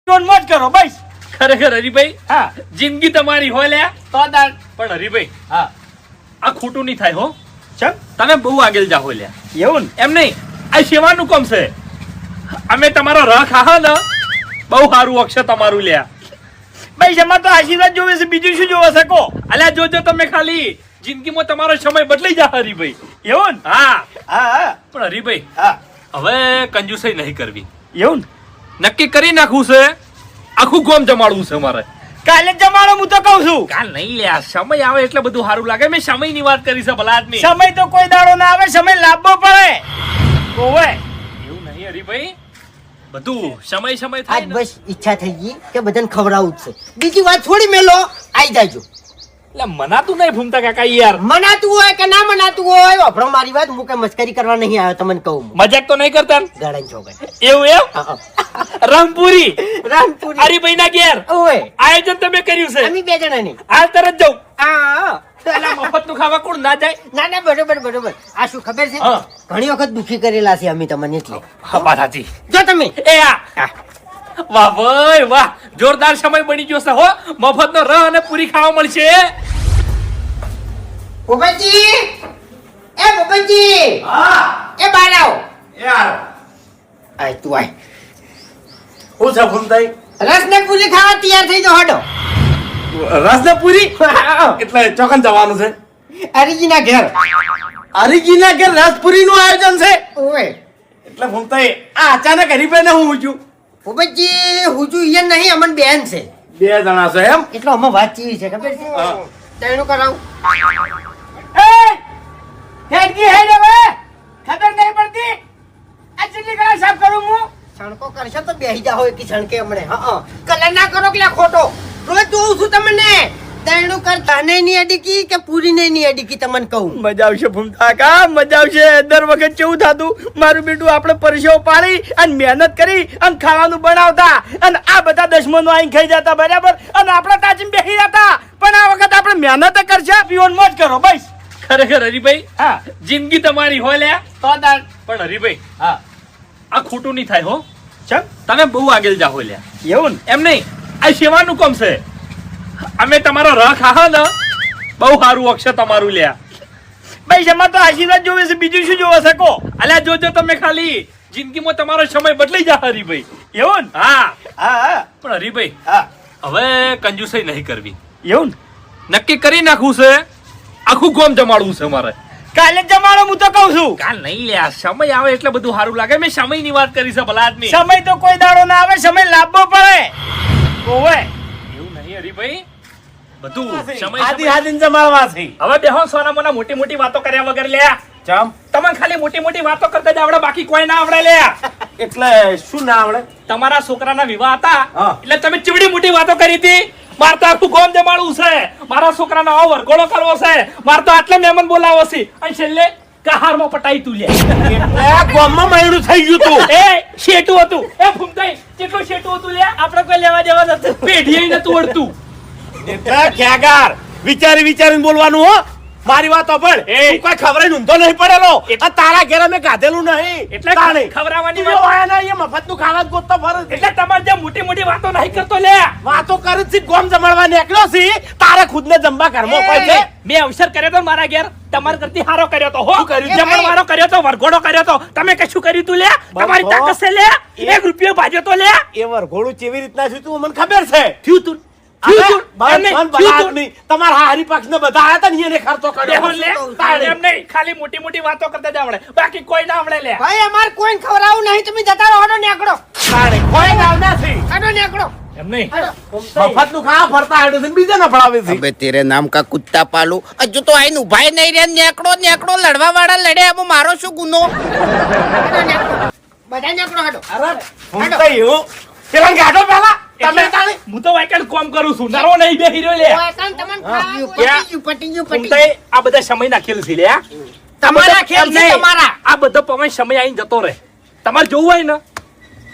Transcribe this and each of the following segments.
મત કરો બસ. ખરેખર હરીભાઈ, હા જિંદગી તમારી હોય લ્યા. તો દાડ. પણ હરીભાઈ, હા આ ખોટું નહીં થાય હો. ચમ તમે બહુ આગળ જાઓ લ્યા. એવું ને? એમ નહીં, આ સેવાનું કામ છે. અમે તમારો રખ આહો ને, બહુ સારું અક્ષર તમારું લ્યા. ભાઈ એમાં તો આશીર્વાદ જોવે છે, બીજું શું જોવે છે કો? અલ્યા જોજો તમે ખાલી જિંદગીમાં તમારો સમય બદલાઈ જા હરીભાઈ. એવું ને? હા હા હા પણ હરીભાઈ, હા હવે કંજુસાઈ નહીં કરવી. એવું ને? નક્કી કરી નાખવું છે, આખું ગોમ જમાડવું છે મારે. કાલે જ જમાડો, હું તો કહું છું. કાલ નહીં લ્યા, સમય આવે એટલે બધું સારું લાગે. મેં સમયની વાત કરી છે ભલા આદમી. સમય તો કોઈ દાડો ના આવે, સમય લાવવો પડે. ઓવે એવું નહીં હરીભાઈ, બધું સમય સમય આજ થાય ને. બસ ઈચ્છા થઈ ગઈ કે બધાને ખવડાવવું જ છે. બીજી વાત થોડી મેલો, આઈ જાજો. એટલે મનાતું નહીં ભૂમતા કાકા યાર. મનાતું હોય કે ના મનાતું હોય, વાપરો મારી વાત. હું કઈ મસ્કરી કરવા નહીં આવ્યો, તમને કહું. મજાક તો નહીં કરતા ને? ગાળાની છોકરી. એવું એમ? રામપુરી રામપુરી. હરીભાઈ ના ઘેર ઓય આયોજન તમે કર્યું છે. અમે બે જણા નહીં. હાલ તરત જાઉં. હા પેલા મફત નું ખાવા કોણ ના જાય? ના ના, બરોબર બરોબર. આ શું ખબર છે, હા. ઘણી વખત દુખી કરેલા છે અમે તમને, એટલે હા વાત સાચી. જો તમે એ આ વાહ ભાઈ વાહ, જોરદાર સમય બની ગયો છે હો. મફત નો રહ અને પૂરી ખાવા મળશે. ભૂપતજી, એ ભૂપતજી, હા એ બહાર આવો. યાર આય તું આય. હું છે ફૂમતાઈ? રસ ને પૂરી ખાવા તૈયાર થઈ જાઓ, હટો. રસપુરી એટલે ચોકન જવાનું છે. હરીજીના ઘેર. હરીજીના ઘેર રસપુરી નું આયોજન છે. ઓય એટલે ફૂમતાઈ આ અચાનક હરીભાઈ ને હું પૂછ્યું? ભૂપતજી, હુજુ અહીંયા નહીં, અમન બેન છે. બે જણા છે એમ? એટલે અમે વાત ચીવી છે, ખબર છે? હા. તેનું કરાવું. હેડકી હેડ હવે ખબર નહીં પડતી. આ ચીલી કરા સાફ કરું હું? છણકો કરશો તો બેહી જાઓ એકી છણકે હમણે. હા કલર ના કરો કે ખોટો. રોજ જોઉં છું તમને. તેનું કર તને ની અડીકી કે પૂરી ની અડીકી, તમને કહું. મજા આવશે ફૂમતા કા, મજા આવશે. દર વખત કેવું થાતું, મારું બેટું આપણે પરસેવો પાડી અને મહેનત કરી અને ખાવાનું બનાવતા અને આ બધા દશમનો આઈને ખાઈ જતા, બરાબર, અને આપણે તાજીમ બેસી જતા. પણ આ વખત આપણે મહેનત કરશે, પીઓન મોજ કરો બસ. ખરેખર હરીભાઈ, હા જિંદગી તમારી હોય લ્યા. તો દાડ. પણ હરીભાઈ, હા આ ખોટું નહીં થાય હો. ચમ તમે બહુ આગળ જાઓ લ્યા. એવું ને? એમ નહીં, આ સેવાનું કામ છે. અમે તમારો રખ આહો ને, બહુ સારું અક્ષર તમારું લ્યા. ભાઈ એમાં તો આશીર્વાદ જોવે છે, બીજું શું જોવે છે કો? અલ્યા જોજો તમે ખાલી જિંદગીમાં તમારો સમય બદલાઈ જા હરીભાઈ. એવું ને? હા હા હા પણ હરીભાઈ, હા હવે કંજુસાઈ નહીં કરવી. એવું ને? નક્કી કરી નાખવું છે, આખું ગોમ જમાડવું છે મારે. કાલે જ જમાડો, હું તો કહું છું. કાલ નહીં લ્યા, સમય આવે એટલે બધું સારું લાગે. મેં સમયની વાત કરી છે ભલા આદમી. સમય તો કોઈ દાડો ના આવે, સમય લાવવો પડે. ઓવે એવું નહીં હરીભાઈ, બધું સમય આદિ સમય. આદિન જમાડવા છે. હવે બેહો સોના મોના મોટી મોટી વાતો કર્યા વગર લ્યા. ચમ તમને ખાલી મોટી મોટી વાતો કરતા જ આવડે, બાકી કોઈ ના આવડે લ્યા. એટલે શું ના આવડે? તમારા છોકરાના વિવાહ હતા હા. એટલે તમે ચીવડી મોટી વાતો કરી હતી. મારે તો આખું ગોમ જમાડવું છે, મારા છોકરાનો આવો વરઘોડો કરવો છે, મારે તો આટલા મહેમાન બોલાવો છે, અને છેલ્લે કહારમાં પટાઈ તું લે. એટલે ગામમાં મયડું થઈ ગયું તું. એ શેટું હતું. એ ફૂમતાઈ, કેટલું શેટું હતું લે? આપણે કોઈ લેવા દેવા નતું, પેઢીએ નતું વળતું. એટલે ખ્યાગાર વિચારી વિચારીને બોલવાનું હો. મારી વાત સાંભળ. તું કોઈ ખબર ઊંધો નહીં પડેલો. આ તારા ઘેર અમે ગાધેલું નહીં. એટલે તાણે. ખવડાવવાની તું વાત. આયા ના, અહીંયા મફતનું ખાવા જ ગોતતો ફરે છે. એટલે તમારે જે મોટી મોટી વાતો નહીં કરતો લે. વાતો કરી છે, ગોમ જમાડવા નીકળ્યો છે. તારે ખુદને જમવા ઘરમાં કોઈ છે? મેં અવસર કર્યો તો મારા ઘેર, તમારા કરતી હારો કર્યો તો હો. શું કર્યું? જમણવારો કર્યો તો, વરઘોડો કર્યો તો. તમે કશું કર્યું તું લે? તમારી બસ, તાકાત છે લે? 1 રૂપિયો ભાજ્યો તો લે? એ વરઘોડું કેવી રીતના થયું તું મને ખબર છે. થયું તું. બસ, એમ નહીં, મન થયું બલાત તું. નહીં. તમારા હરિપક્ષને બધા આયા તા ને એને ખર્ચો બેહો લે. કર્યો. એમ નહીં, ખાલી મોટી મોટી વાતો કરતા જ આવડે, બાકી કોઈ ના આવડે લે. ભાઈ અમાર કોઈને ખવડાવવું નહીં, તમે જતા રહો, હટો નીકળો. તાણે કોઈ ગાવ નથી. હટો નીકળો. એમ નહીં. મફતનું ખાવા ફરતા હેડે છે ને બીજા ના ફળાવે છે. अबे तेरे नाम का कुत्ता पालू अजू तो आइन उभाई नहीं रे नेकड़ो लड़वा वाला लड़े अब मारो शू गुनो હટો નીકળો. બધા નીકળો, હટો. અરે ફૂમતાઈ હું પેલા ગાડો પેલા તમે તાણે હું તો વાયકલ કામ કરું છું, નરો નહીં બેહી રહ્યો લે. ઓય, કાન તમને ખાવાનું ક્યાં? પટી ગયું, પટી ગયું, પટી ગયું. ફૂમતાઈ, આ બધા સમય નાખેલું છે લે. તમારા ખેલ છે, તમારા. આ બધો પવન સમય આઈને જતો રહે. તમારે જોવું હોય ને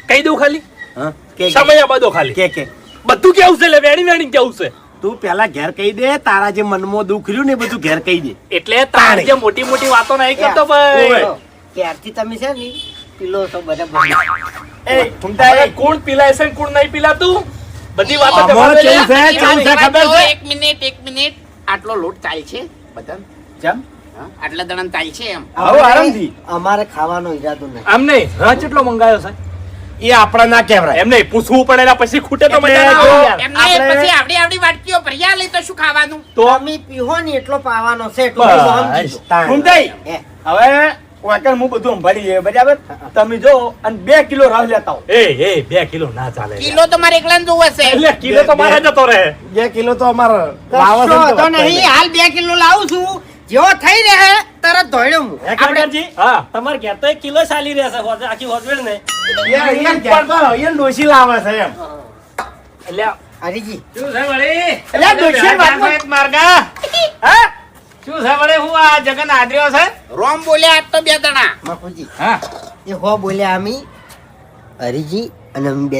કહી દઉં ખાલી, સમય આ બધો ખાલી કે બધું કેવું છે લે, વેણી વેણી કેવું છે. તું પેલા ઘેર કહી દે, તારા જે મનમાં દુઃખ રહ્યું ને એ બધું ઘેર કહી દે. એટલે તારે જે મોટી મોટી વાતો નહીં કરતો ભાઈ. ઓય. ક્યારથી તમે છે ને પીલો તો બધા એ ઘૂમતા હવે કોણ પીલાય છે ને કોણ નહીં પીલાતું બધી વાતો આમાં જવાબ કેવું લે. છે? કેવું છે ખબર છે? એક મિનિટ આટલો લોટ ચાલ છે બધાને? જેમ હા? આટલા દણાને ચાલ છે એમ આવો આરામથી અમારે ખાવાનો ઈરાદો નહીં. આમ નહીં હા કેટલો મંગાયો છે એ આપણા ના કહેવાય. એમ નહીં પૂછવું પડે એના પછી ખૂટે તો મજા ના એટલે આવે જો- યાર. એમને પછી આવડી વાટકીઓ ભર્યા લઈ તો શું ખાવાનું? તો તમે પીહો ને એટલો પાવાનો છે એટલું બસ, બધું સમજી લો. ઘૂમતાઈ, હે. હવે વાંકણ હું બધું સંભાળી લઈએ બરાબર તમે જો અને 2 કિલો રસ લેતા આવો. એ 2 કિલો ના ચાલે યાર. કિલો તો મારે એકલાને જોવે છે. એટલે કિલો તો મારા જતો રહે 2 કિલો તો અમારે કશો વાંધો નહીં, હાલ 2 કિલો લાવું છું. જેવો થઈ રહે તરત ધોળ્યો હું. હા તમારે ઘેર તો 1 કિલો ચાલી રહેશે આખી હોસ્પિટલ ને ડોસી લાવે છે એમ એટલે હરીજી, શું છે વળી એટલે ડોશી વાતમાં- માર્ગા હા? શું છે વળી હું આ જગન આદર્યો છે રોમ બોલ્યા આજ તો 2 દણા. બાપુજી હા એ હો બોલ્યા અમી હરીજી અને અમે બે